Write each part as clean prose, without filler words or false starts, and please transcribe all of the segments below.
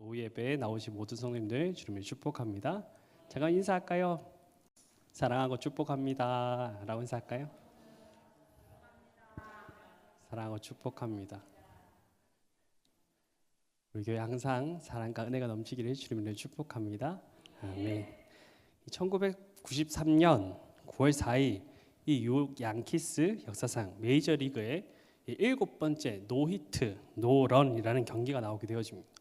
오후 예배에 나오신 모든 성도님들 주님을 축복합니다. 제가 인사할까요? 사랑하고 축복합니다 라고 인사할까요? 사랑하고 축복합니다. 우리 교회 항상 사랑과 은혜가 넘치기를 주님을 축복합니다. 아멘. 1993년 9월 4일 이 뉴욕 양키스 역사상 메이저리그의 7번째 노히트 노런이라는 경기가 나오게 되어집니다.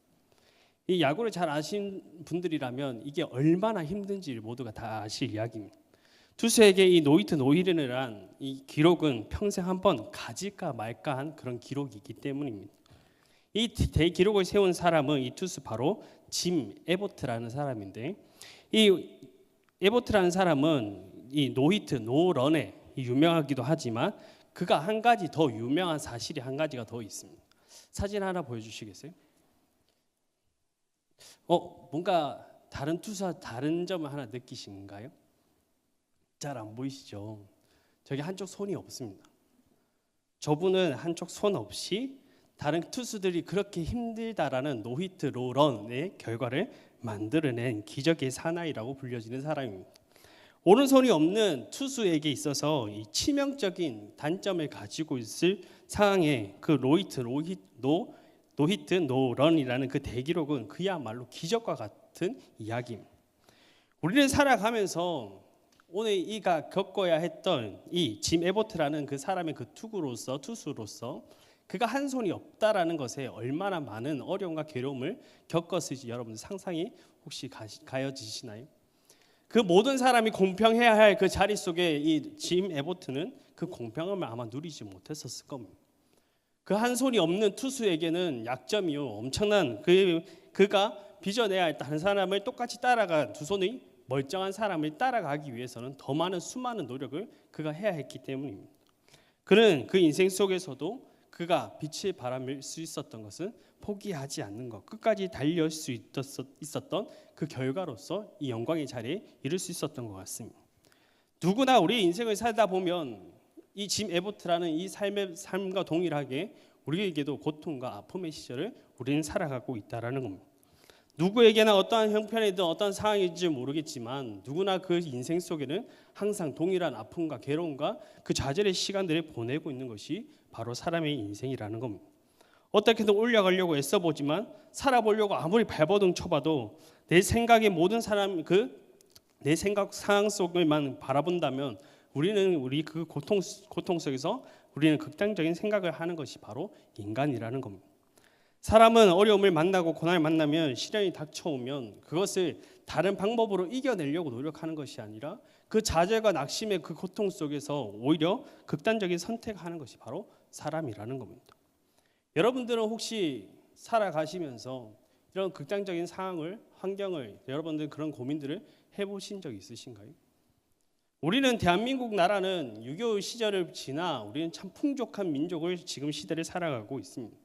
이 야구를 잘 아신 분들이라면 이게 얼마나 힘든지를 모두가 다 아실 이야기입니다. 투수에게 이 노히트 노히런이란 이 기록은 평생 한 번 가질까 말까 한 그런 기록이기 때문입니다. 이 대기록을 세운 사람은 이 투수 바로 짐 에버트라는 사람인데, 이 에버트라는 사람은 이 노히트 노런에 유명하기도 하지만 그가 한 가지 더 유명한 사실이 한 가지가 더 있습니다. 사진 하나 보여주시겠어요? 뭔가 다른 투수와 다른 점을 하나 느끼신가요? 잘 안 보이시죠? 저기 한쪽 손이 없습니다. 저분은 한쪽 손 없이 다른 투수들이 그렇게 힘들다라는 노히트 노런의 결과를 만들어낸 기적의 사나이라고 불려지는 사람입니다. 오른손이 없는 투수에게 있어서 이 치명적인 단점을 가지고 있을 상황에 그 노히트 노런이라는 그 대기록은 그야말로 기적과 같은 이야기입니다. 우리는 살아가면서 오늘 이가 겪어야 했던 이 짐 에버트라는 그 사람의 그 투수로서 그가 한 손이 없다라는 것에 얼마나 많은 어려움과 괴로움을 겪었을지 여러분들 상상이 혹시 가여지시나요? 그 모든 사람이 공평해야 할 그 자리 속에 이 짐 에버트는 그 공평함을 아마 누리지 못했었을 겁니다. 그 한 손이 없는 투수에게는 약점이요, 엄청난 그가 빚어내야 할 다른 사람을 똑같이 따라가 두 손이 멀쩡한 사람을 따라가기 위해서는 더 많은 수많은 노력을 그가 해야 했기 때문입니다. 그는 그 인생 속에서도 그가 빛을 발함을 수 있었던 것은 포기하지 않는 것, 끝까지 달릴 수 있었던 그 결과로서 이 영광의 자리에 이를 수 있었던 것 같습니다. 누구나 우리 인생을 살다 보면 이 짐 에버트라는 이 삶과 동일하게 우리에게도 고통과 아픔의 시절을 우리는 살아가고 있다라는 겁니다. 누구에게나 어떠한 형편이든 어떤 상황인지 모르겠지만 누구나 그 인생 속에는 항상 동일한 아픔과 괴로움과 그 좌절의 시간들을 보내고 있는 것이 바로 사람의 인생이라는 겁니다. 어떻게든 올라가려고 애써보지만 살아보려고 아무리 발버둥 쳐봐도 내 생각의 모든 내 생각 상황 속을만 바라본다면 우리 그 고통 속에서 우리는 극단적인 생각을 하는 것이 바로 인간이라는 겁니다. 사람은 어려움을 만나고 고난을 만나면 시련이 닥쳐오면 그것을 다른 방법으로 이겨내려고 노력하는 것이 아니라 그 좌절과 낙심의 그 고통 속에서 오히려 극단적인 선택하는 것이 바로 사람이라는 겁니다. 여러분들은 혹시 살아가시면서 이런 극단적인 상황을, 환경을, 여러분들 그런 고민들을 해보신 적 있으신가요? 우리는 대한민국 나라는 6.25 시절을 지나 우리는 참 풍족한 민족을 지금 시대를 살아가고 있습니다.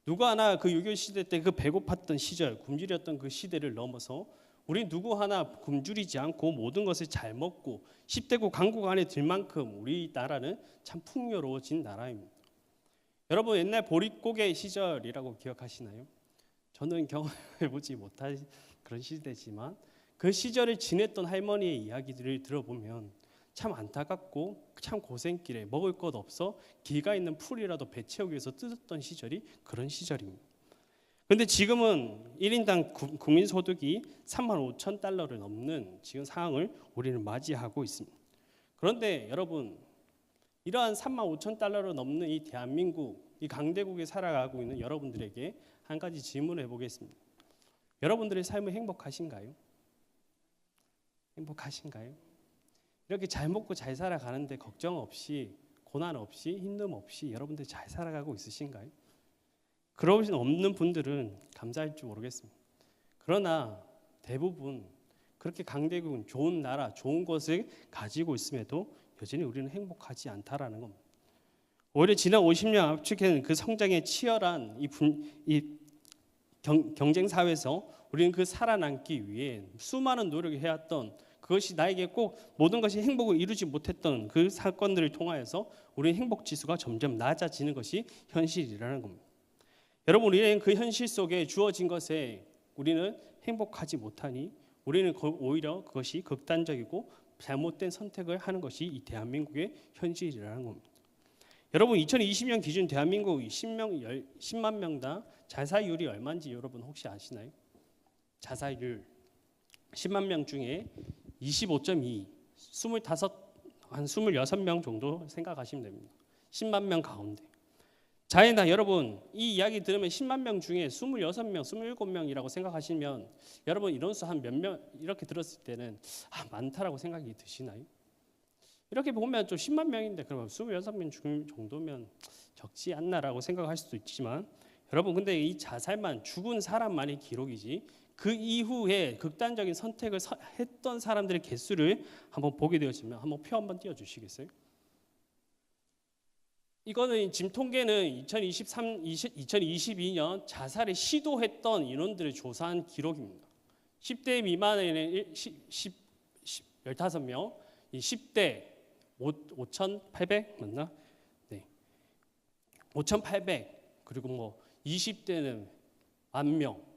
누구 하나 그 6.25 시대 때 그 배고팠던 시절, 굶주렸던 그 시대를 넘어서 우리 누구 하나 굶주리지 않고 모든 것을 잘 먹고 10대국 강국 안에 들 만큼 우리 나라는 참 풍요로워진 나라입니다. 여러분 옛날 보릿고개 시절이라고 기억하시나요? 저는 경험해보지 못한 그런 시대지만 그 시절을 지냈던 할머니의 이야기들을 들어보면 참 안타깝고 참 고생길에 먹을 것 없어 기가 있는 풀이라도 배 채우기 위해서 뜯었던 시절이 그런 시절입니다. 그런데 지금은 1인당 국민소득이 35,000달러를 넘는 지금 상황을 우리는 맞이하고 있습니다. 그런데 여러분 이러한 35,000달러를 넘는 이 대한민국, 이 강대국에 살아가고 있는 여러분들에게 한 가지 질문을 해보겠습니다. 여러분들의 삶은 행복하신가요? 행복하신가요? 이렇게 잘 먹고 잘 살아가는데 걱정 없이, 고난 없이, 힘듦 없이 여러분들 잘 살아가고 있으신가요? 그러신 없는 분들은 감사할 줄 모르겠습니다. 그러나 대부분 그렇게 강대국은 좋은 나라, 좋은 것을 가지고 있음에도 여전히 우리는 행복하지 않다라는 겁니다. 오히려 지난 50년 압축한 그 성장의 치열한 경쟁 사회에서 우리는 그 살아남기 위해 수많은 노력을 해왔던 그것이 나에게 꼭 모든 것이 행복을 이루지 못했던 그 사건들을 통하여서 우리는 행복 지수가 점점 낮아지는 것이 현실이라는 겁니다. 여러분 우리는 그 현실 속에 주어진 것에 우리는 행복하지 못하니 우리는 오히려 그것이 극단적이고 잘못된 선택을 하는 것이 이 대한민국의 현실이라는 겁니다. 여러분 2020년 기준 대한민국 10만 명당 자살률이 얼마인지 여러분 혹시 아시나요? 자살률 10만 명 중에 25.2, 26명 정도 생각하시면 됩니다. 10만 명 가운데. 자이나 여러분 이 이야기 들으면 10만 명 중에 26명, 27명이라고 생각하시면 여러분 이런 수 한 몇 명 이렇게 들었을 때는 많다라고 생각이 드시나요? 이렇게 보면 좀 10만 명인데 그러면 26명 정도면 적지 않나라고 생각할 수도 있지만 여러분 근데 이 자살만 죽은 사람만의 기록이지 그 이후에 극단적인 선택을 했던 사람들의 개수를 한번 보게 되어지면 한번 표 한번 띄워주시겠어요? 이거는 지금 통계는 2022년 자살을 시도했던 인원들을 조사한 기록입니다. 10대 미만에는 15명, 10대 5,800 맞나? 네, 5,800 그리고 뭐 20대는 10,000명.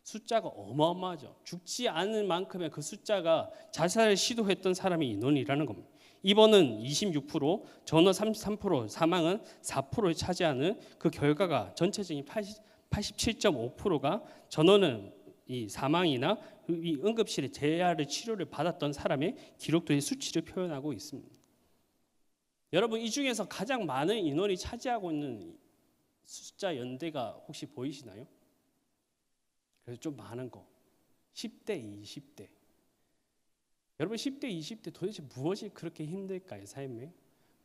숫자가 어마어마하죠. 죽지 않을 만큼의 그 숫자가 자살을 시도했던 사람의 인원이라는 겁니다. 입원은 26%, 전원 33%, 사망은 4%를 차지하는 그 결과가 전체적인 87.5%가 전원은 이 사망이나 이 응급실에 재활을 치료를 받았던 사람의 기록들의 수치를 표현하고 있습니다. 여러분 이 중에서 가장 많은 인원이 차지하고 있는 숫자 연대가 혹시 보이시나요? 그래서 좀 많은 거 10대, 20대. 여러분 10대, 20대 도대체 무엇이 그렇게 힘들까요? 삶에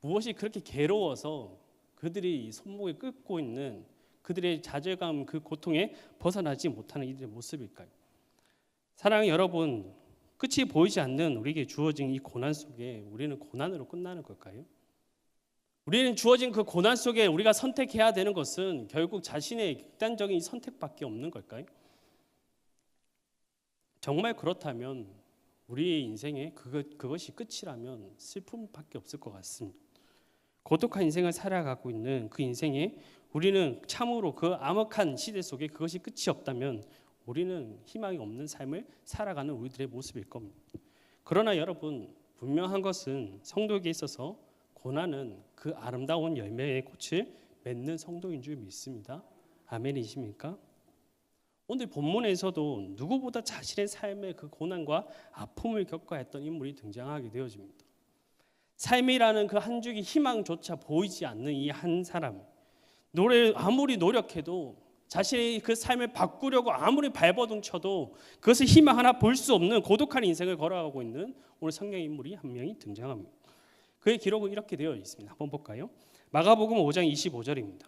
무엇이 그렇게 괴로워서 그들이 손목에 끓고 있는 그들의 좌절감 그 고통에 벗어나지 못하는 이들의 모습일까요? 사랑하는 여러분, 끝이 보이지 않는 우리에게 주어진 이 고난 속에 우리는 고난으로 끝나는 걸까요? 우리는 주어진 그 고난 속에 우리가 선택해야 되는 것은 결국 자신의 극단적인 선택밖에 없는 걸까요? 정말 그렇다면 우리의 인생에 그것이 끝이라면 슬픔밖에 없을 것 같습니다. 고독한 인생을 살아가고 있는 그 인생에 우리는 참으로 그 암흑한 시대 속에 그것이 끝이 없다면 우리는 희망이 없는 삶을 살아가는 우리들의 모습일 겁니다. 그러나 여러분 분명한 것은 성도에게 있어서 고난은 그 아름다운 열매의 꽃을 맺는 성도인 줄 믿습니다. 아멘이십니까? 오늘 본문에서도 누구보다 자신의 삶의 그 고난과 아픔을 겪어야 했던 인물이 등장하게 되어집니다. 삶이라는 그 한 줄기 희망조차 보이지 않는 이 한 사람, 아무리 노력해도 자신의 그 삶을 바꾸려고 아무리 발버둥 쳐도 그것을 희망 하나 볼 수 없는 고독한 인생을 걸어가고 있는 오늘 성경 인물이 한 명이 등장합니다. 그의 기록은 이렇게 되어 있습니다. 한번 볼까요? 마가복음 5장 25절입니다.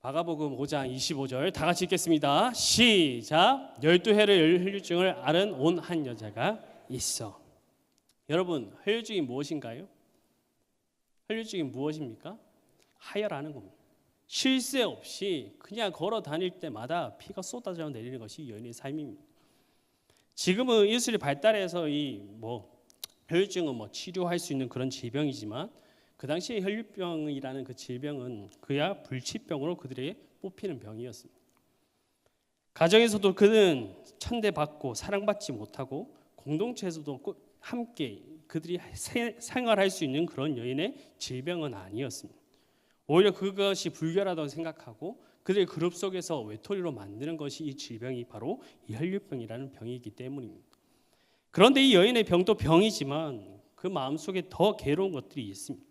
마가복음 5장 25절 다 같이 읽겠습니다. 시작. 12해를 혈류증을 앓은 온 한 여자가 있어. 여러분 혈류증이 무엇인가요? 혈류증이 무엇입니까? 하혈하는 겁니다. 쉴 새 없이 그냥 걸어 다닐 때마다 피가 쏟아져 내리는 것이 여인의 삶입니다. 지금은 예술이 발달해서 이 혈류증은 치료할 수 있는 그런 질병이지만 그 당시에 혈류병이라는 그 질병은 그야 불치병으로 그들에게 뽑히는 병이었습니다. 가정에서도 그는 천대받고 사랑받지 못하고 공동체에서도 함께 그들이 생활할 수 있는 그런 여인의 질병은 아니었습니다. 오히려 그것이 불결하다고 생각하고 그들의 그룹 속에서 외톨이로 만드는 것이 이 질병이 바로 이 혈류병이라는 병이기 때문입니다. 그런데 이 여인의 병도 병이지만 그 마음속에 더 괴로운 것들이 있습니다.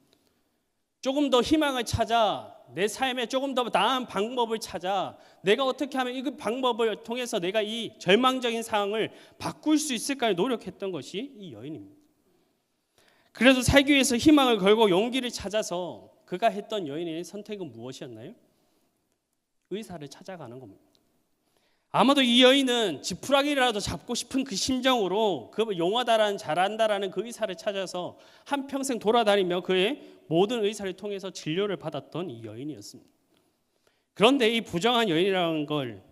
조금 더 희망을 찾아 내 삶에 조금 더 나은 방법을 찾아 내가 어떻게 하면 이 방법을 통해서 내가 이 절망적인 상황을 바꿀 수 있을까 노력했던 것이 이 여인입니다. 그래서 살기 위해서 희망을 걸고 용기를 찾아서 그가 했던 여인의 선택은 무엇이었나요? 의사를 찾아가는 겁니다. 아마도 이 여인은 지푸라기라도 잡고 싶은 그 심정으로 그 용하다라는 잘한다라는 그 의사를 찾아서 한평생 돌아다니며 그의 모든 의사를 통해서 진료를 받았던 이 여인이었습니다. 그런데 이 부정한 여인이라는 걸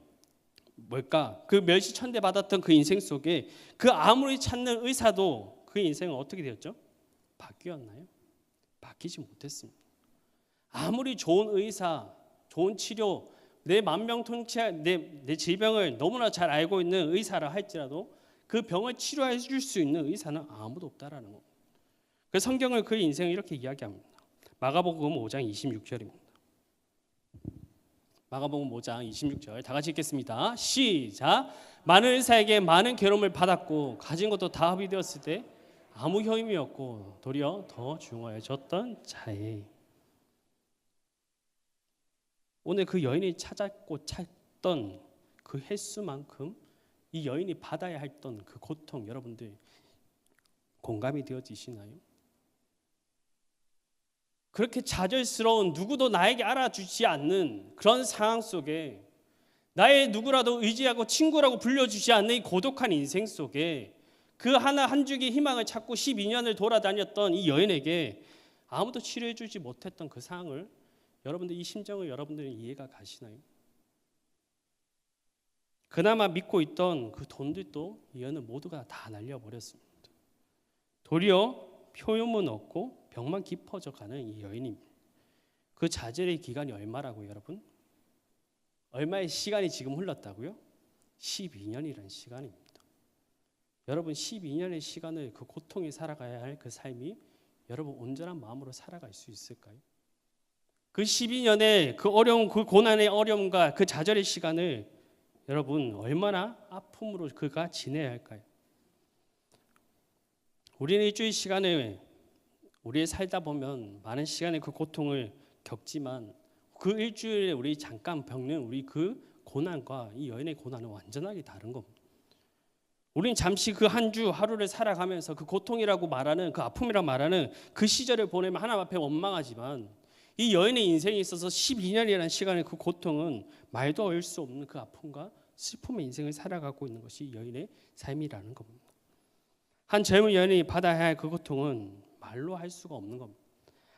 뭘까? 그 멸시천대 받았던 그 인생 속에 그 아무리 찾는 의사도 그 인생은 어떻게 되었죠? 바뀌었나요? 바뀌지 못했습니다. 아무리 좋은 의사, 좋은 치료, 내 만병통치 내 질병을 너무나 잘 알고 있는 의사라 할지라도 그 병을 치료해 줄 수 있는 의사는 아무도 없다라는 겁니다. 그 성경을 그 인생을 이렇게 이야기합니다. 마가복음 5장 26절입니다. 마가복음 5장 26절 다 같이 읽겠습니다. 시작. 많은 의사에게 많은 괴로움을 받았고 가진 것도 다 합의되었을 때 아무 힘이 없고 도리어 더 중하여졌던 자에. 오늘 그 여인이 찾았고 찾던 그 횟수만큼 이 여인이 받아야 했던 그 고통, 여러분들 공감이 되어지시나요? 그렇게 좌절스러운, 누구도 나에게 알아주지 않는 그런 상황 속에, 나의 누구라도 의지하고 친구라고 불려주지 않는 이 고독한 인생 속에 그 하나 한 줄기 희망을 찾고 12년을 돌아다녔던 이 여인에게 아무도 치료해 주지 못했던 그 상황을, 여러분들 이 심정을 여러분들은 이해가 가시나요? 그나마 믿고 있던 그 돈들도 이 여인은 모두가 다 날려버렸습니다. 도리어 표현은 없고 병만 깊어져 가는 이 여인입니다. 그 좌절의 기간이 얼마라고요, 여러분? 얼마의 시간이 지금 흘렀다고요? 12년이라는 시간입니다. 여러분 12년의 시간을 그 고통에 살아가야 할 그 삶이 여러분 온전한 마음으로 살아갈 수 있을까요? 그 12년의 그 어려움, 그 고난의 어려움과 그 좌절의 시간을 여러분 얼마나 아픔으로 그가 지내야 할까요? 우리는 일주일 시간을 우리 살다 보면 많은 시간의 그 고통을 겪지만 그 일주일에 우리 잠깐 겪는 우리 그 고난과 이 여인의 고난은 완전하게 다른 겁니다. 우리는 잠시 그 한 주 하루를 살아가면서 그 고통이라고 말하는, 그 아픔이라고 말하는 그 시절을 보내면 하나님 앞에 원망하지만 이 여인의 인생에 있어서 12년이라는 시간의 그 고통은 말도 할 수 없는 그 아픔과 슬픔의 인생을 살아가고 있는 것이 여인의 삶이라는 겁니다. 한 젊은 여인이 받아야 할 그 고통은 말로 할 수가 없는 겁니다.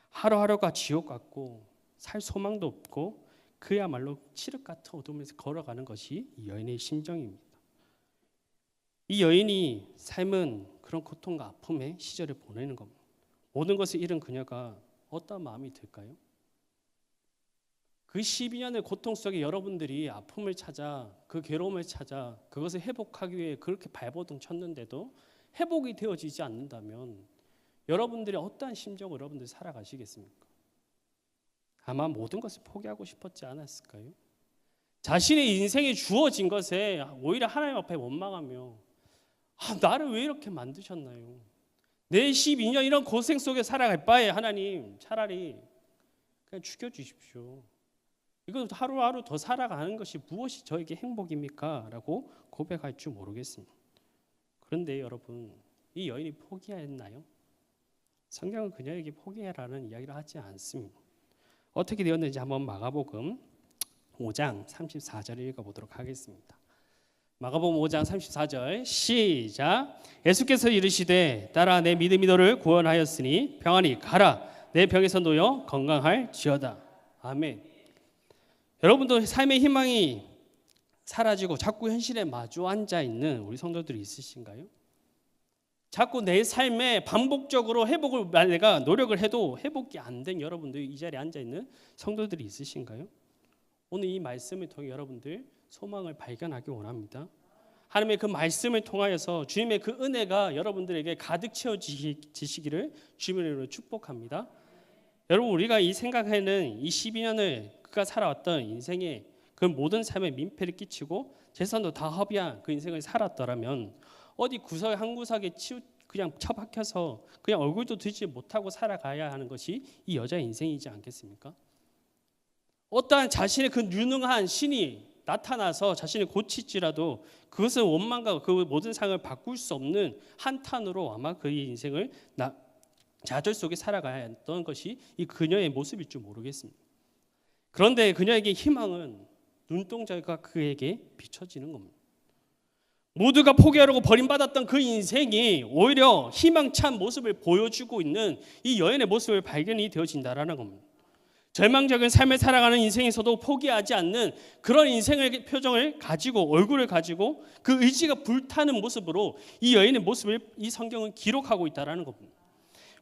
하루하루가 지옥 같고 살 소망도 없고 그야말로 칠흑 같은 어둠에서 걸어가는 것이 이 여인의 심정입니다. 이 여인이 삶은 그런 고통과 아픔의 시절을 보내는 겁니다. 모든 것을 잃은 그녀가 어떤 마음이 들까요? 그 12년의 고통 속에 여러분들이 아픔을 찾아, 그 괴로움을 찾아 그것을 회복하기 위해 그렇게 발버둥 쳤는데도 회복이 되어지지 않는다면 여러분들이 어떠한 심정으로 여러분들이 살아가시겠습니까? 아마 모든 것을 포기하고 싶었지 않았을까요? 자신의 인생에 주어진 것에 오히려 하나님 앞에 원망하며 나를 왜 이렇게 만드셨나요? 내 12년 이런 고생 속에 살아갈 바에 하나님 차라리 그냥 죽여주십시오. 이거 하루하루 더 살아가는 것이 무엇이 저에게 행복입니까? 라고 고백할 줄 모르겠습니다. 그런데 여러분, 이 여인이 포기했나요? 성경은 그녀에게 포기해라는 이야기를 하지 않습니다. 어떻게 되었는지 한번 마가복음 5장 34절을 읽어보도록 하겠습니다. 마가복음 5장 34절 시작. 예수께서 이르시되 따라 내 믿음이 너를 구원하였으니 평안히 가라. 내 병에서 놓여 건강할지어다. 아멘. 여러분도 삶의 희망이 사라지고 자꾸 현실에 마주 앉아 있는 우리 성도들이 있으신가요? 자꾸 내 삶에 반복적으로 회복을 내가 노력을 해도 회복이 안 된 여러분들이 이 자리에 앉아 있는 성도들이 있으신가요? 오늘 이 말씀을 통해 여러분들 소망을 발견하기 원합니다. 하나님의 그 말씀을 통하여서 주님의 그 은혜가 여러분들에게 가득 채워지시기를 주님의 이름으로 축복합니다. 여러분, 우리가 이 생각하는 이 12년을 그가 살아왔던 인생의 그 모든 삶에 민폐를 끼치고 재산도 다 허비한 그 인생을 살았더라면 어디 구석 한 구석에 그냥 처박혀서 그냥 얼굴도 들지 못하고 살아가야 하는 것이 이 여자의 인생이지 않겠습니까? 어떠한 자신의 그 유능한 신이 나타나서 자신을 고칠지라도 그것은 원망과 그 모든 상을 바꿀 수 없는 한탄으로 아마 그의 인생을 좌절 속에 살아가야 했던 것이 이 그녀의 모습일 줄 모르겠습니다. 그런데 그녀에게 희망은 눈동자가 그에게 비춰지는 겁니다. 모두가 포기하려고 버림받았던 그 인생이 오히려 희망찬 모습을 보여주고 있는 이 여인의 모습을 발견이 되어진다라는 겁니다. 절망적인 삶을 살아가는 인생에서도 포기하지 않는 그런 인생의 표정을 가지고, 얼굴을 가지고 그 의지가 불타는 모습으로 이 여인의 모습을 이 성경은 기록하고 있다라는 겁니다.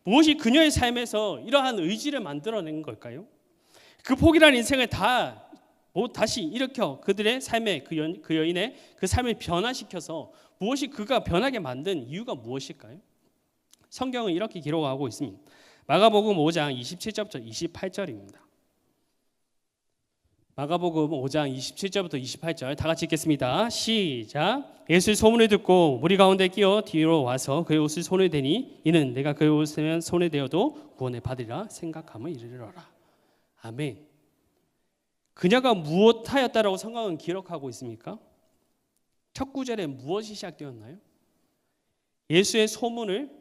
무엇이 그녀의 삶에서 이러한 의지를 만들어낸 걸까요? 그 포기라는 인생을 다 다시 일으켜 그들의 삶의 그 여인의 그 삶을 변화시켜서 무엇이 그가 변하게 만든 이유가 무엇일까요? 성경은 이렇게 기록하고 있습니다. 마가복음 5장 27절부터 28절입니다. 마가복음 5장 27절부터 28절 다 같이 읽겠습니다. 시작. 예수의 소문을 듣고 무리 가운데 끼어 뒤로 와서 그의 옷을 손에 대니 이는 내가 그의 옷을 손에 대어도 구원을 받으리라 생각함을 이르러라. 아멘. 그녀가 무엇하였다라고 성경은 기록하고 있습니까? 첫 구절에 무엇이 시작되었나요? 예수의 소문을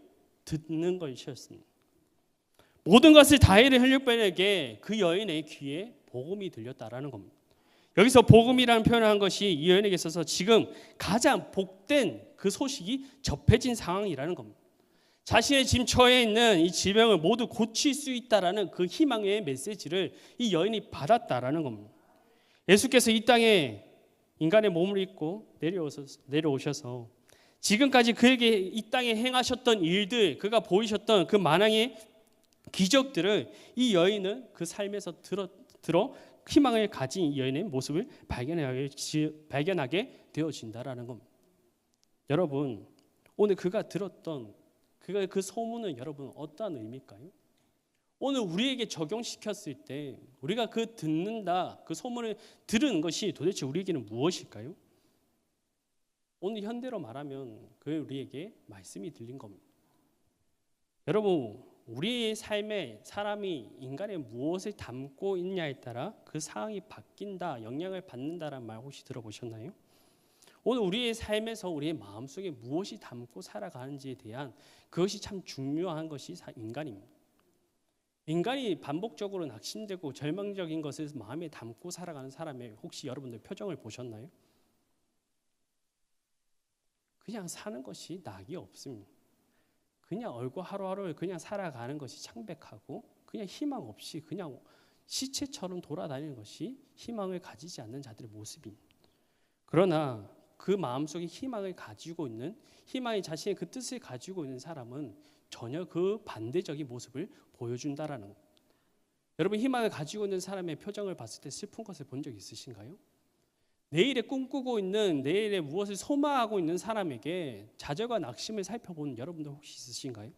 듣는 것이었습니다. 모든 것을 다 잃은 혈육병에게 그 여인의 귀에 복음이 들렸다라는 겁니다. 여기서 복음이라는 표현을 한 것이 이 여인에게 있어서 지금 가장 복된 그 소식이 접해진 상황이라는 겁니다. 자신의 지금 처해 있는 이 질병을 모두 고칠 수 있다라는 그 희망의 메시지를 이 여인이 받았다라는 겁니다. 예수께서 이 땅에 인간의 몸을 입고 내려오셔서 지금까지 그에게 이 땅에 행하셨던 일들, 그가 보이셨던 그 만왕의 기적들을 이 여인은 그 삶에서 들어 희망을 가진 이 여인의 모습을 발견하게 되어진다라는 겁니다. 여러분, 오늘 그가 들었던 그 소문은 여러분 어떠한 의미일까요? 오늘 우리에게 적용시켰을 때 우리가 그 소문을 들은 것이 도대체 우리에게는 무엇일까요? 오늘 현대로 말하면 그게 우리에게 말씀이 들린 겁니다. 여러분, 우리의 삶에 사람이 인간의 무엇을 담고 있냐에 따라 그 상황이 바뀐다, 영향을 받는다라는 말 혹시 들어보셨나요? 오늘 우리의 삶에서 우리의 마음속에 무엇이 담고 살아가는지에 대한 그것이 참 중요한 것이 인간입니다. 인간이 반복적으로 낙심되고 절망적인 것을 마음에 담고 살아가는 사람의 혹시 여러분들 표정을 보셨나요? 그냥 사는 것이 낙이 없습니다. 그냥 얼굴 하루하루를 그냥 살아가는 것이 창백하고 그냥 희망 없이 그냥 시체처럼 돌아다니는 것이 희망을 가지지 않는 자들의 모습입니다. 그러나 그 마음속에 희망을 가지고 있는, 희망이 자신의 그 뜻을 가지고 있는 사람은 전혀 그 반대적인 모습을 보여준다라는 것. 여러분, 희망을 가지고 있는 사람의 표정을 봤을 때 슬픈 것을 본 적 있으신가요? 내일에 꿈꾸고 있는, 내일에 무엇을 소망하고 있는 사람에게 좌절과 낙심을 살펴본 여러분들 혹시 있으신가요?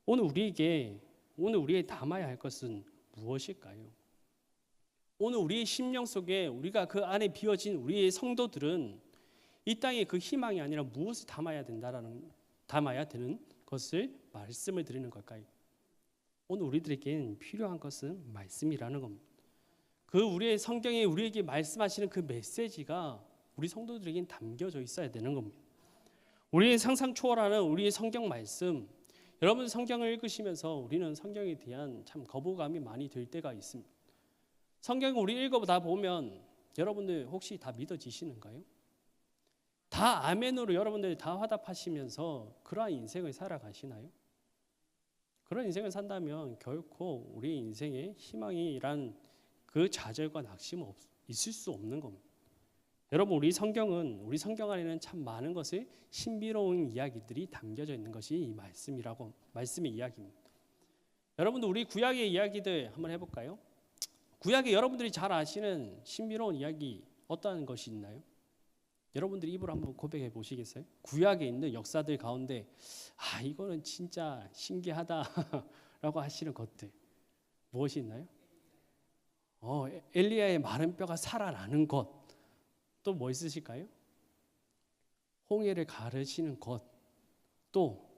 오늘 우리에게 담아야 할 것은 무엇일까요? 오늘 우리의 심령 속에 우리가 그 안에 비워진 우리의 성도들은 이 땅에 그 희망이 아니라 무엇을 담아야 되는 것을 말씀을 드리는 걸까요? 오늘 우리들에겐 필요한 것은 말씀이라는 겁니다. 그 우리의 성경에 우리에게 말씀하시는 그 메시지가 우리 성도들에겐 담겨져 있어야 되는 겁니다. 우리의 상상 초월하는 우리의 성경 말씀, 여러분 성경을 읽으시면서 우리는 성경에 대한 참 거부감이 많이 들 때가 있습니다. 성경을 우리 읽어보다 보면 여러분들 혹시 다 믿어지시는가요? 다 아멘으로 여러분들이 다 화답하시면서 그러한 인생을 살아가시나요? 그런 인생을 산다면 결코 우리 인생에 희망이란 그 좌절과 낙심은 있을 수 없는 겁니다. 여러분, 우리 성경 안에는 참 많은 것을 신비로운 이야기들이 담겨져 있는 것이 이 말씀의 이야기입니다. 여러분들 우리 구약의 이야기들 한번 해볼까요? 구약에 여러분들이 잘 아시는 신비로운 이야기 어떠한 것이 있나요? 여러분들이 입으로 한번 고백해 보시겠어요? 구약에 있는 역사들 가운데 이거는 진짜 신기하다라고 하시는 것들 무엇이 있나요? 엘리야의 마른 뼈가 살아나는 것, 또 뭐 있으실까요? 홍해를 가르시는 것, 또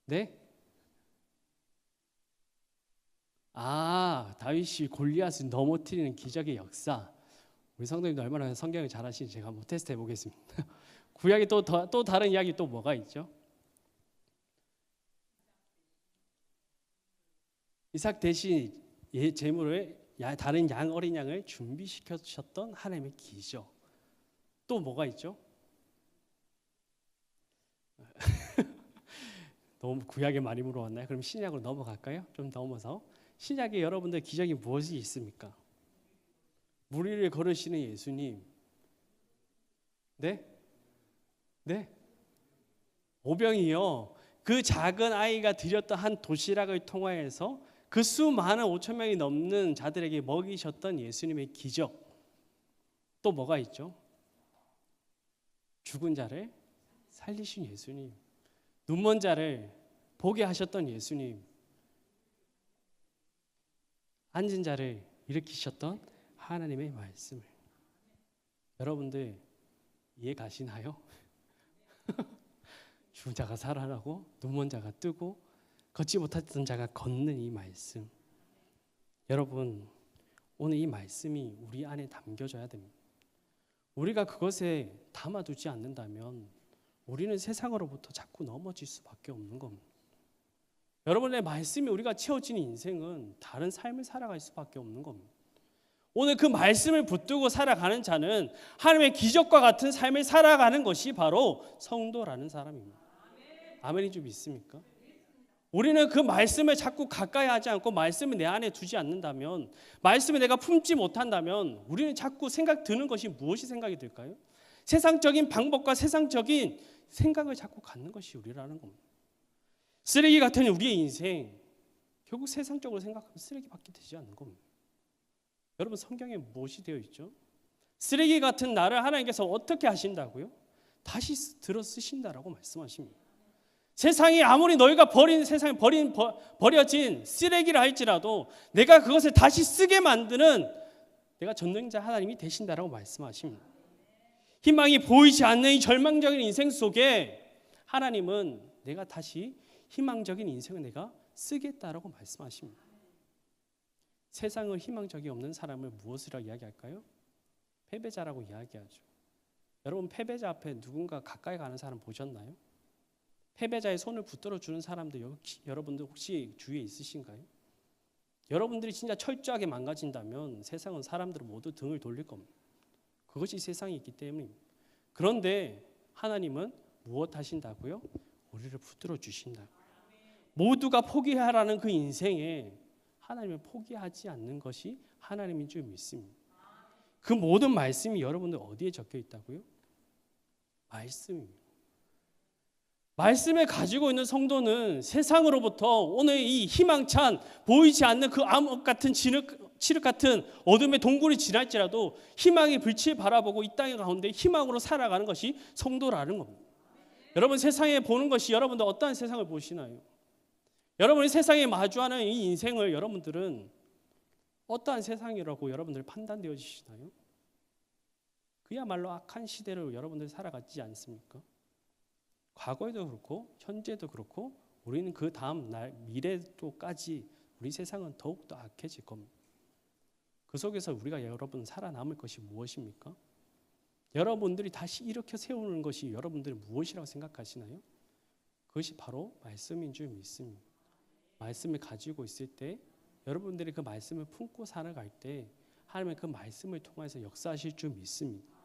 네? 다윗이 골리앗을 넘어뜨리는 기적의 역사. 우리 성도님도 얼마나 성경을 잘 아시는지 제가 한번 테스트 해보겠습니다. 구약에 또 다른 이야기 또 뭐가 있죠? 이삭 대신 제물을 다른 어린 양을 준비시켜 주셨던 하나님의 기적. 또 뭐가 있죠? 너무 구약에 많이 물어봤나요? 그럼 신약으로 넘어갈까요? 좀 넘어서 신약에 여러분들 기적이 무엇이 있습니까? 무리를 걸으시는 예수님. 네? 오병이요. 그 작은 아이가 드렸던 한 도시락을 통하여서 그 수많은 5천 명이 넘는 자들에게 먹이셨던 예수님의 기적, 또 뭐가 있죠? 죽은 자를 살리신 예수님, 눈먼 자를 보게 하셨던 예수님, 앉은 자를 일으키셨던 하나님의 말씀을 여러분들 이해 가시나요? 죽은 자가 살아나고 눈먼 자가 뜨고 걷지 못했던 자가 걷는 이 말씀, 여러분 오늘 이 말씀이 우리 안에 담겨져야 됩니다. 우리가 그것에 담아두지 않는다면 우리는 세상으로부터 자꾸 넘어질 수밖에 없는 겁니다. 여러분의 말씀이 우리가 채워진 인생은 다른 삶을 살아갈 수밖에 없는 겁니다. 오늘 그 말씀을 붙들고 살아가는 자는 하나님의 기적과 같은 삶을 살아가는 것이 바로 성도라는 사람입니다. 아멘이 좀 있습니까? 우리는 그 말씀을 자꾸 가까이 하지 않고 말씀을 내 안에 두지 않는다면, 말씀을 내가 품지 못한다면 우리는 자꾸 생각 드는 것이 무엇이 생각이 들까요? 세상적인 방법과 세상적인 생각을 자꾸 갖는 것이 우리라는 겁니다. 쓰레기 같은 우리의 인생, 결국 세상적으로 생각하면 쓰레기밖에 되지 않는 겁니다. 여러분 성경에 무엇이 되어 있죠? 쓰레기 같은 나를 하나님께서 어떻게 하신다고요? 다시 들어 쓰신다라고 말씀하십니다. 세상이 아무리 너희가 세상에 버려진 쓰레기라 할지라도 내가 그것을 다시 쓰게 만드는 내가 전능자 하나님이 되신다라고 말씀하십니다. 희망이 보이지 않는 이 절망적인 인생 속에 하나님은 내가 다시 희망적인 인생을 내가 쓰겠다라고 말씀하십니다. 세상을 희망적이 없는 사람을 무엇이라고 이야기할까요? 패배자라고 이야기하죠. 여러분 패배자 앞에 누군가 가까이 가는 사람 보셨나요? 패배자의 손을 붙들어 주는 사람들 여러분들 혹시 주위에 있으신가요? 여러분들이 진짜 철저하게 망가진다면 세상은 사람들은 모두 등을 돌릴 겁니다. 그것이 세상이 있기 때문입니다. 그런데 하나님은 무엇 하신다고요? 우리를 붙들어 주신다. 모두가 포기하라는 그 인생에 하나님을 포기하지 않는 것이 하나님인 줄 믿습니다. 그 모든 말씀이 여러분들 어디에 적혀 있다고요? 말씀입니다. 말씀을 가지고 있는 성도는 세상으로부터 오늘 이 희망찬 보이지 않는 그 암흑 같은 칠흑 같은 어둠의 동굴이 지날지라도 희망의 불치를 바라보고 이 땅의 가운데 희망으로 살아가는 것이 성도라는 겁니다. 여러분 세상에 보는 것이 여러분들 어떠한 세상을 보시나요? 여러분이 세상에 마주하는 이 인생을 여러분들은 어떠한 세상이라고 여러분들 판단되어지시나요? 그야말로 악한 시대를 여러분들 살아가지 않습니까? 과거에도 그렇고 현재도 그렇고 우리는 그 다음 날 미래도까지 우리 세상은 더욱더 악해질 겁니다. 그 속에서 우리가 여러분 살아남을 것이 무엇입니까? 여러분들이 다시 일으켜 세우는 것이 여러분들이 무엇이라고 생각하시나요? 그것이 바로 말씀인 줄 믿습니다. 말씀을 가지고 있을 때 여러분들이 그 말씀을 품고 살아갈 때 하나님은 그 말씀을 통해서 역사하실 줄 믿습니다.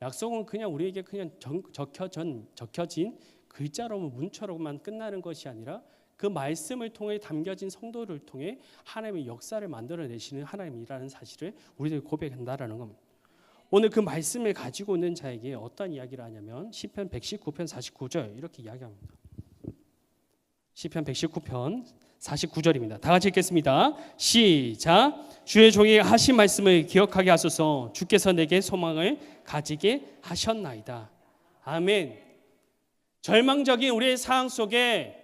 약속은 그냥 우리에게 그냥 적혀진 글자로 문처로만 끝나는 것이 아니라 그 말씀을 통해 담겨진 성도를 통해 하나님의 역사를 만들어내시는 하나님이라는 사실을 우리들이 고백한다라는 겁니다. 오늘 그 말씀을 가지고 있는 자에게 어떤 이야기를 하냐면 시편 119편 49절 이렇게 이야기합니다. 시편 119편 49절입니다. 다 같이 읽겠습니다. 시작. 주의 종이 하신 말씀을 기억하게 하소서. 주께서 내게 소망을 가지게 하셨나이다. 아멘. 절망적인 우리의 상황 속에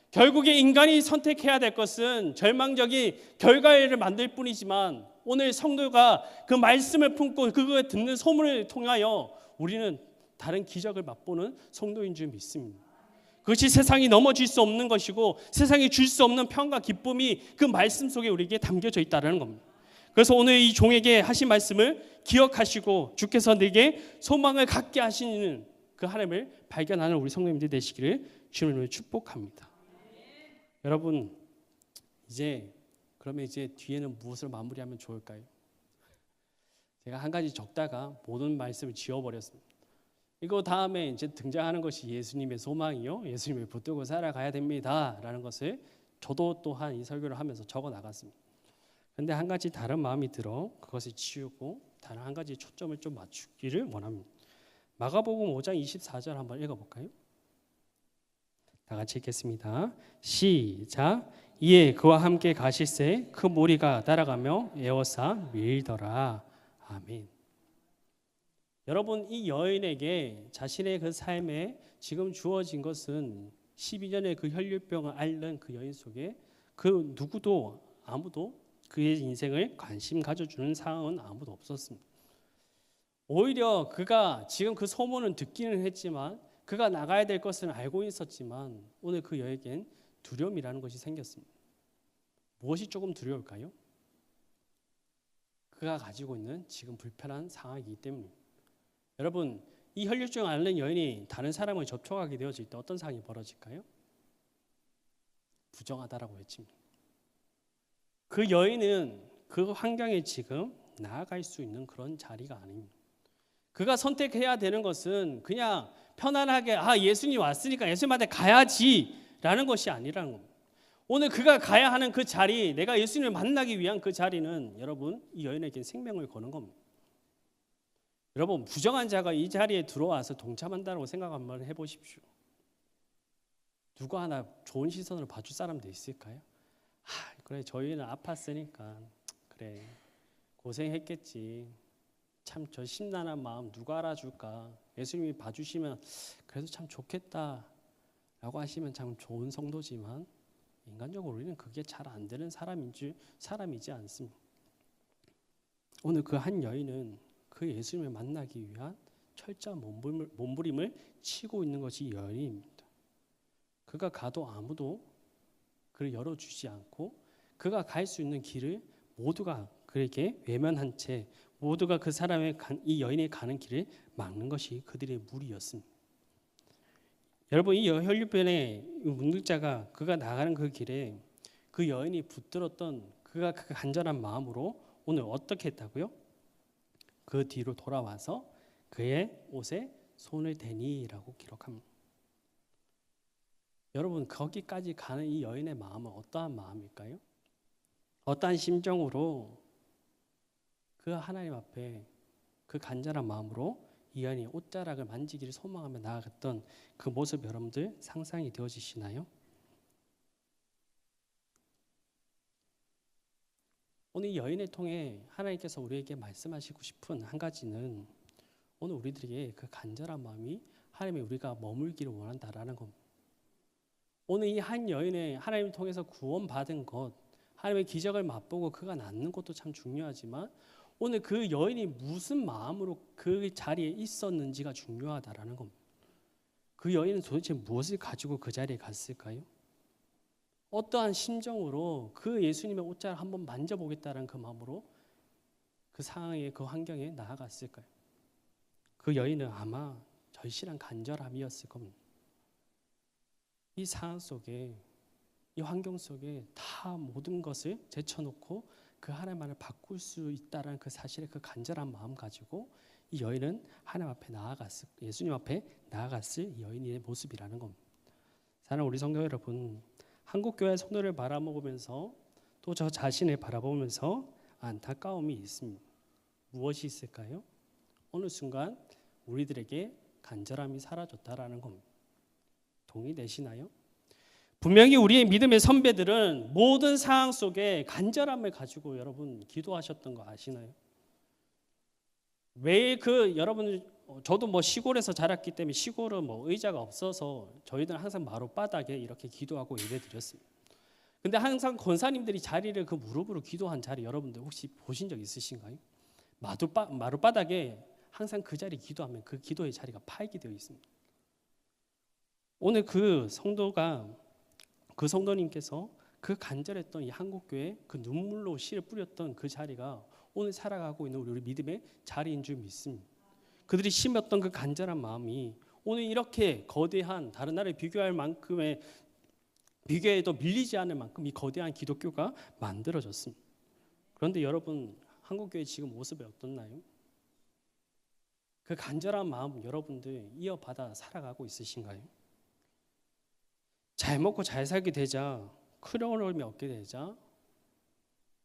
결국에 인간이 선택해야 될 것은 절망적인 결과를 만들 뿐이지만 오늘 성도가 그 말씀을 품고 그거에 듣는 소문을 통하여 우리는 다른 기적을 맛보는 성도인 줄 믿습니다. 그것이 세상이 넘어질 수 없는 것이고 세상이 줄 수 없는 평과 기쁨이 그 말씀 속에 우리에게 담겨져 있다는 겁니다. 그래서 오늘 이 종에게 하신 말씀을 기억하시고 주께서 내게 소망을 갖게 하시는 그 하나님을 발견하는 우리 성도님들 되시기를 주님을 축복합니다. 여러분 그러면 이제 뒤에는 무엇을 마무리하면 좋을까요? 제가 한 가지 적다가 모든 말씀을 지워버렸습니다. 이거 다음에 이제 등장하는 것이 예수님의 소망이요, 예수님을 붙들고 살아가야 됩니다라는 것을 저도 또한 이 설교를 하면서 적어 나갔습니다. 그런데 한 가지 다른 마음이 들어 그것을 지우고 다른 한 가지 초점을 좀 맞추기를 원합니다. 마가복음 5장 24절 한번 읽어볼까요? 다 같이 읽겠습니다. 시작. 이에 그와 함께 가실새 그 무리가 따라가며 에워싸 밀더라. 아멘. 여러분, 이 여인에게 자신의 그 삶에 지금 주어진 것은 12년의 그 혈류병을 앓는 그 여인 속에 그 누구도 아무도 그의 인생을 관심 가져주는 상황은 아무도 없었습니다. 오히려 그가 지금 그 소문은 듣기는 했지만 그가 나가야 될 것은 알고 있었지만 오늘 그 여에겐 두려움이라는 것이 생겼습니다. 무엇이 조금 두려울까요? 그가 가지고 있는 지금 불편한 상황이기 때문입니다. 여러분, 이 혈류증을 앓는 여인이 다른 사람을 접촉하게 되어질 때 어떤 상황이 벌어질까요? 부정하다라고 외칩니다. 그 여인은 그 환경에 지금 나아갈 수 있는 그런 자리가 아닙니다. 그가 선택해야 되는 것은 그냥 편안하게 예수님 왔으니까 예수님한테 가야지라는 것이 아니라는 겁니다. 오늘 그가 가야 하는 그 자리, 내가 예수님을 만나기 위한 그 자리는 여러분 이 여인에게 생명을 거는 겁니다. 여러분, 부정한 자가 이 자리에 들어와서 동참한다고 생각 한번 해보십시오. 누구 하나 좋은 시선으로 봐줄 사람도 있을까요? 그래, 저희는 아팠으니까 그래 고생했겠지. 참 저 심란한 마음 누가 알아줄까? 예수님이 봐주시면 그래도 참 좋겠다 라고 하시면 참 좋은 성도지만 인간적으로 우리는 그게 잘 안 되는 사람이지 않습니다. 오늘 그 한 여인은 그 예수님을 만나기 위한 철저한 몸부림을 치고 있는 것이 여인입니다. 그가 가도 아무도 그를 열어주지 않고 그가 갈 수 있는 길을 모두가 그에게 외면한 채 모두가 그 사람의 이 여인이 가는 길을 막는 것이 그들의 무리였습니다. 여러분, 이 혈류병의 문득자가 그가 나가는 그 길에 그 여인이 붙들었던 그가 그 간절한 마음으로 오늘 어떻게 했다고요? 그 뒤로 돌아와서 그의 옷에 손을 대니라고 기록합니다. 여러분, 거기까지 가는 이 여인의 마음은 어떠한 마음일까요? 어떠한 심정으로 그 하나님 앞에 그 간절한 마음으로 이 여인이 옷자락을 만지기를 소망하며 나아갔던 그 모습 여러분들 상상이 되어지시나요? 오늘 이 여인을 통해 하나님께서 우리에게 말씀하시고 싶은 한 가지는 오늘 우리들에게 그 간절한 마음이 하나님이 우리가 머물기를 원한다라는 겁니다. 오늘 이 한 여인의 하나님을 통해서 구원받은 것, 하나님의 기적을 맛보고 그가 낫는 것도 참 중요하지만 오늘 그 여인이 무슨 마음으로 그 자리에 있었는지가 중요하다라는 겁니다. 그 여인은 도대체 무엇을 가지고 그 자리에 갔을까요? 어떠한 심정으로 그 예수님의 옷자를 한번 만져보겠다는 그 마음으로 그 상황에 그 환경에 나아갔을까요? 그 여인은 아마 절실한 간절함이었을 겁니다. 이 상황 속에 이 환경 속에 다 모든 것을 제쳐놓고 그 하나님만을 바꿀 수 있다는 그 사실의 그 간절한 마음 가지고 이 여인은 하나님 앞에 나아갔을 예수님 앞에 나아갔을 여인의 모습이라는 겁니다. 사랑하는 우리 성도 여러분, 한국교회 성도를 바라보면서 또 저 자신을 바라보면서 안타까움이 있습니다. 무엇이 있을까요? 어느 순간 우리들에게 간절함이 사라졌다라는 겁니다. 동의되시나요? 분명히 우리의 믿음의 선배들은 모든 상황 속에 간절함을 가지고 여러분 기도하셨던 거 아시나요? 왜 여러분 저도 시골에서 자랐기 때문에 시골은 의자가 없어서 저희들은 항상 마룻바닥에 이렇게 기도하고 예배드렸습니다. 근데 항상 권사님들이 자리를 그 무릎으로 기도한 자리 여러분들 혹시 보신 적 있으신가요? 마룻바닥에 항상 그 자리 기도하면 그 기도의 자리가 파이게 되어 있습니다. 오늘 그 성도님께서 그 간절했던 이 한국교회 그 눈물로 씨를 뿌렸던 그 자리가 오늘 살아가고 있는 우리 믿음의 자리인 줄 믿습니다. 그들이 심었던 그 간절한 마음이 오늘 이렇게 거대한 다른 나라에 비교해도 밀리지 않을 만큼 이 거대한 기독교가 만들어졌습니다. 그런데 여러분 한국교회 지금 모습이 어떻나요? 그 간절한 마음 여러분들 이어받아 살아가고 있으신가요? 잘 먹고 잘 살게 되자 큰 어려움이 없게 되자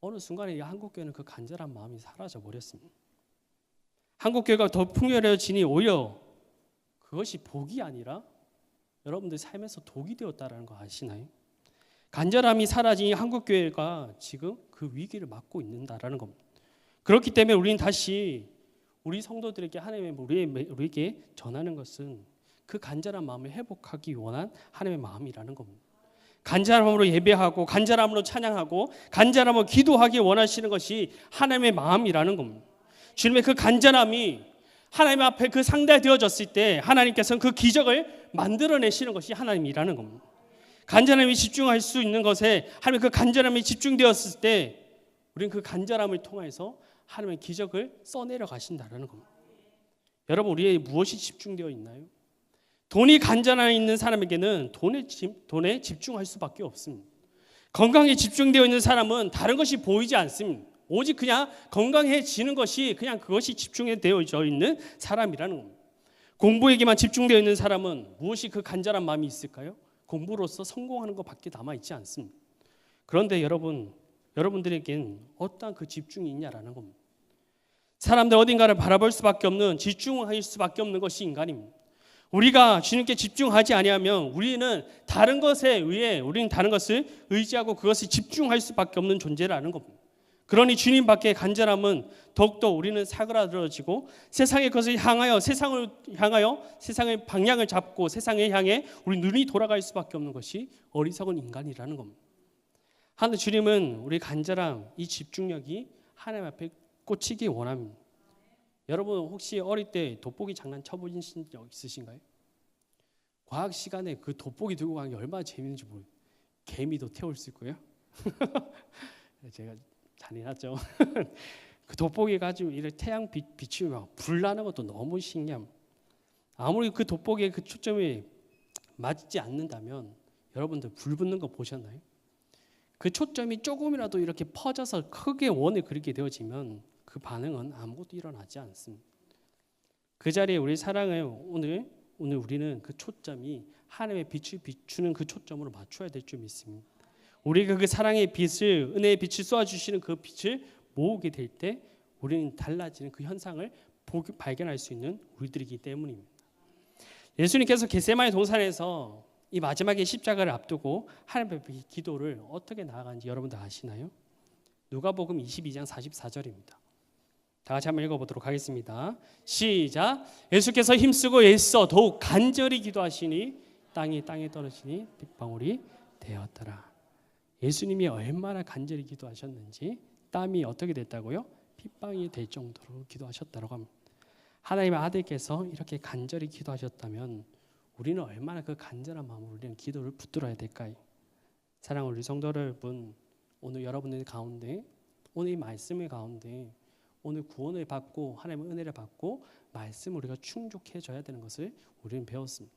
어느 순간에 이 한국교회는 그 간절한 마음이 사라져 버렸습니다. 한국교회가 더 풍요로워지니 오히려 그것이 복이 아니라 여러분들 삶에서 독이 되었다는 거 아시나요? 간절함이 사라진 한국 교회가 지금 그 위기를 맞고 있는다라는 겁니다. 그렇기 때문에 우리는 다시 우리 성도들에게 하나님의 우리에게 전하는 것은 그 간절한 마음을 회복하기 원한 하나님의 마음이라는 겁니다. 간절함으로 예배하고 간절함으로 찬양하고 간절함으로 기도하기 원하시는 것이 하나님의 마음이라는 겁니다. 주님의 그 간절함이 하나님 앞에 그 상대되어졌을 때 하나님께서는 그 기적을 만들어내시는 것이 하나님이라는 겁니다. 간절함이 집중할 수 있는 것에 하나님의 그 간절함이 집중되었을 때 우리는 그 간절함을 통해서 하나님의 기적을 써내려 가신다는 겁니다. 여러분, 우리의 무엇이 집중되어 있나요? 돈이 간절함이 있는 사람에게는 돈에 집중할 수밖에 없습니다. 건강에 집중되어 있는 사람은 다른 것이 보이지 않습니다. 오직 그냥 건강해지는 것이 그냥 그것이 집중되어 있는 사람이라는 겁니다. 공부에게만 집중되어 있는 사람은 무엇이 그 간절한 마음이 있을까요? 공부로서 성공하는 것밖에 남아있지 않습니다. 그런데 여러분들에겐 어떠한 그 집중이 있냐라는 겁니다. 사람들 어딘가를 바라볼 수밖에 없는, 집중할 수밖에 없는 것이 인간입니다. 우리가 주님께 집중하지 아니하면 우리는 다른 것에 의해 우리는 다른 것을 의지하고 그것을 집중할 수밖에 없는 존재라는 겁니다. 그러니 주님 밖에 간절함은 더욱더 우리는 사그라들어지고 세상의 것을 향하여 세상의 방향을 잡고 세상을 향해 우리 눈이 돌아갈 수밖에 없는 것이 어리석은 인간이라는 겁니다. 하나님 주님은 우리 간절함, 이 집중력이 하나님 앞에 꽂히기 원합니다. 여러분 혹시 어릴 때 돋보기 장난 쳐보신 적 있으신가요? 과학 시간에 그 돋보기 들고 가는 게 얼마나 재밌는지 모르겠어요. 개미도 태울 수 있고요. 제가 잔인하죠. 그 돋보기 가지고 이렇게 태양 비추면 불 나는 것도 너무 신기함. 아무리 그 돋보기에 그 초점이 맞지 않는다면 여러분들 불 붙는 거 보셨나요? 그 초점이 조금이라도 이렇게 퍼져서 크게 원을 그리게 되어지면 그 반응은 아무것도 일어나지 않습니다. 그 자리에 우리 사랑을 오늘 우리는 그 초점이 하나님의 빛을 비추는 그 초점으로 맞춰야 될 줄 믿습니다. 우리가 그 사랑의 빛을, 은혜의 빛을 쏘아주시는 그 빛을 모으게 될 때 우리는 달라지는 그 현상을 발견할 수 있는 우리들이기 때문입니다. 예수님께서 겟세마네 동산에서 이 마지막에 십자가를 앞두고 하나님 앞에 기도를 어떻게 나아가는지 여러분들 아시나요? 누가복음 22장 44절입니다. 다 같이 한번 읽어보도록 하겠습니다. 시작. 예수께서 힘쓰고 애써 더욱 간절히 기도하시니 땅에 떨어지니 빗방울이 되었더라. 예수님이 얼마나 간절히 기도하셨는지 땀이 어떻게 됐다고요? 핏방울이 될 정도로 기도하셨다고 합니다. 하나님의 아들께서 이렇게 간절히 기도하셨다면 우리는 얼마나 그 간절한 마음으로 우리는 기도를 붙들어야 될까요? 사랑하는 우리 성도 여러분, 오늘 여러분들 가운데 오늘 이 말씀의 가운데 오늘 구원을 받고 하나님의 은혜를 받고 말씀을 우리가 충족해줘야 되는 것을 우리는 배웠습니다.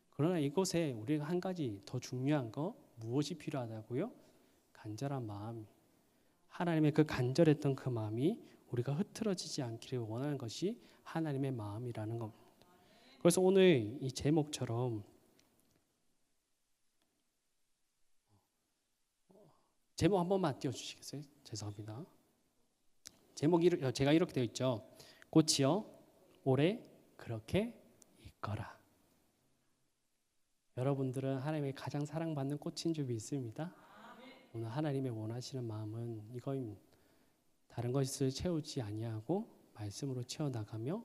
그러나 이곳에 우리가 한 가지 더 중요한 거 무엇이 필요하다고요? 간절한 마음. 하나님의 그 간절했던 그 마음이 우리가 흐트러지지 않기를 원하는 것이 하나님의 마음이라는 겁니다. 그래서 오늘 이 제목처럼 제목 한 번만 띄워주시겠어요? 죄송합니다. 제목이 제가 이렇게 되어 있죠. 꽃이여 오래 그렇게 있거라. 여러분들은 하나님의 가장 사랑받는 꽃인 줄 믿습니다. 오늘 하나님의 원하시는 마음은 이거입니다. 다른 것을 채우지 아니하고 말씀으로 채워나가며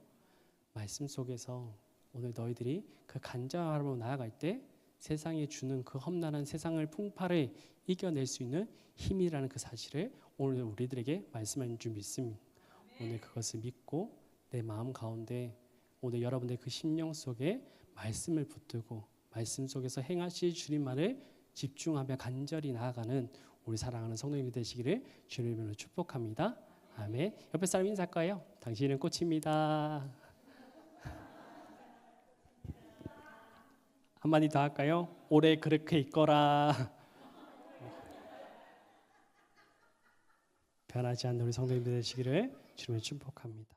말씀 속에서 오늘 너희들이 그 간절함으로 나아갈 때 세상에 주는 그 험난한 세상을 풍파를 이겨낼 수 있는 힘이라는 그 사실을 오늘 우리들에게 말씀하는 줄 믿습니다. 오늘 그것을 믿고 내 마음 가운데 오늘 여러분의 그 심령 속에 말씀을 붙들고 말씀 속에서 행하실 주님만을 집중하며 간절히 나아가는 우리 사랑하는 성도님이 되시기를 주님의 이름으로 축복합니다. 아멘. 옆에 사람 인사할 거예요. 당신은 꽃입니다. 한마디 더 할까요? 오래 그렇게 있거라. 변하지 않는 우리 성도님들 되시기를 주님의 축복합니다.